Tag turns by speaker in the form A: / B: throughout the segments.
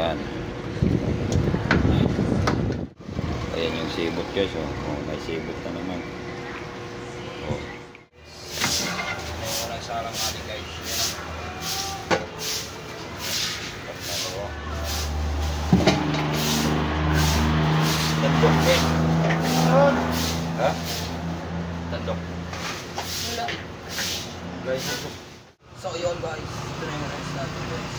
A: Yan. Ayan yung sibot guys. Oh, may sibot na naman. Oh. Walang sarang natin guys. Tandok eh. Ha? Tandok.
B: Wala.
A: Guys, ito.
B: So yun guys, ito na yung rice natin guys.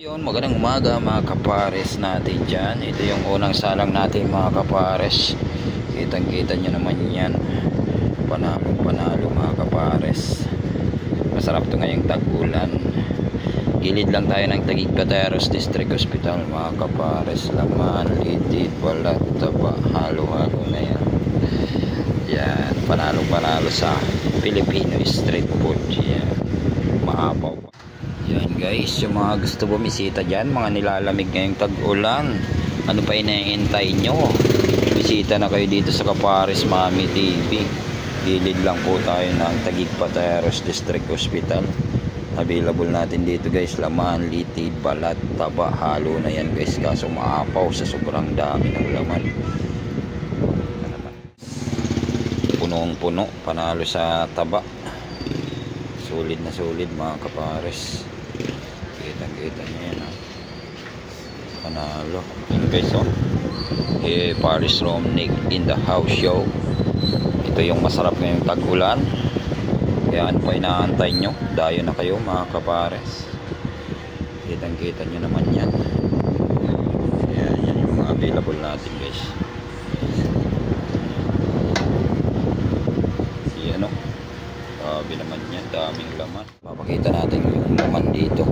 A: Yun, magandang umaga mga kapares natin dyan. Ito yung unang salang natin mga kapares. Kitang kita nyo naman yan. Panalo mga kapares. Masarap to ngayong tag-ulan. Gilid lang tayo ng Taguig Pateros District Hospital mga kapares. Laman, litid, balat, taba, halo-halo na yan. Yan, panalo sa Filipino street food. Yan, maapaw. Yan guys, yung mga gusto bumisita dyan, mga nilalamig ngayong tag-ulan, ano pa inaantay nyo? Bisita na kayo dito sa Kapares Mami TV. Gilid lang po tayo ng Taguig Pateros District Hospital. Available natin dito guys, laman, litid, balat, taba, halo na yan guys. Kaso maapaw sa sobrang dami ng laman. Punong-puno, panalo sa taba. Sulit na sulit mga kapares. Kita nyo yan ha. Panalo. Yun guys oh. Paris Romnick in the house show. Ito yung masarap ngayong tag-ulan. Kaya ano pa inaantay nyo? Dayo na kayo mga kapares. Kita nyo naman yan. Yan yung mga available natin guys. Yan o. Sabi naman yan, daming laman. Papakita natin yung laman dito.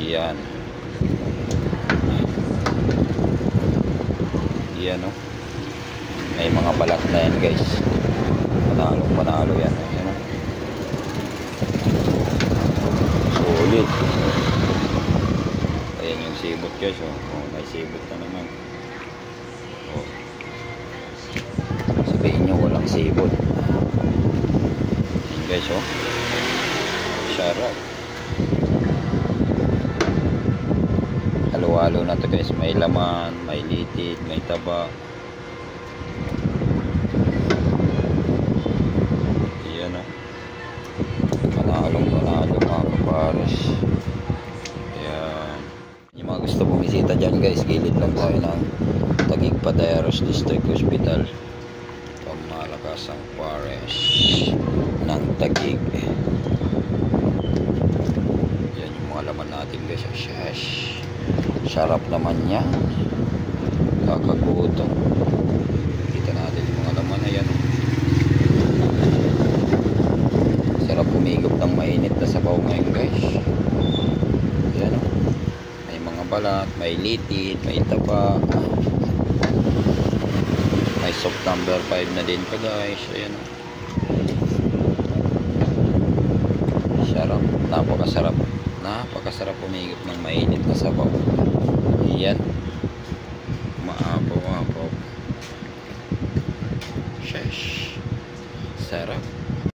A: Yan. Yan o. May mga balat na yan guys. Panalo yan. Yan o. Solid. Ayan yung sibot guys o. May sibot na naman. Sabihin nyo walang sibot. Yan guys o. Sarap. Halo-halo na to guys. May laman, may litid, may taba. Ayan o. Panalong mga kapares. Ayan. Yung mga gusto bumisita dyan guys, gilid lang tayo ng Taguig Pateros District Hospital. Pamalakasang pares ng Taguig. Yan yung mga laman natin guys. Sheesh. Sarap naman yan. Kakagutom. Kita natin yung mga laman na yan. Sarap humigop ng mainit na sabaw ngayon guys. Yan o. May mga balat, may litid, may taba. May soft number 5 na din pa guys. Ayan o. Sarap. Napakasarap humigop ng mainit na sabaw. Yan. Maapaw. Sheesh. Sarap.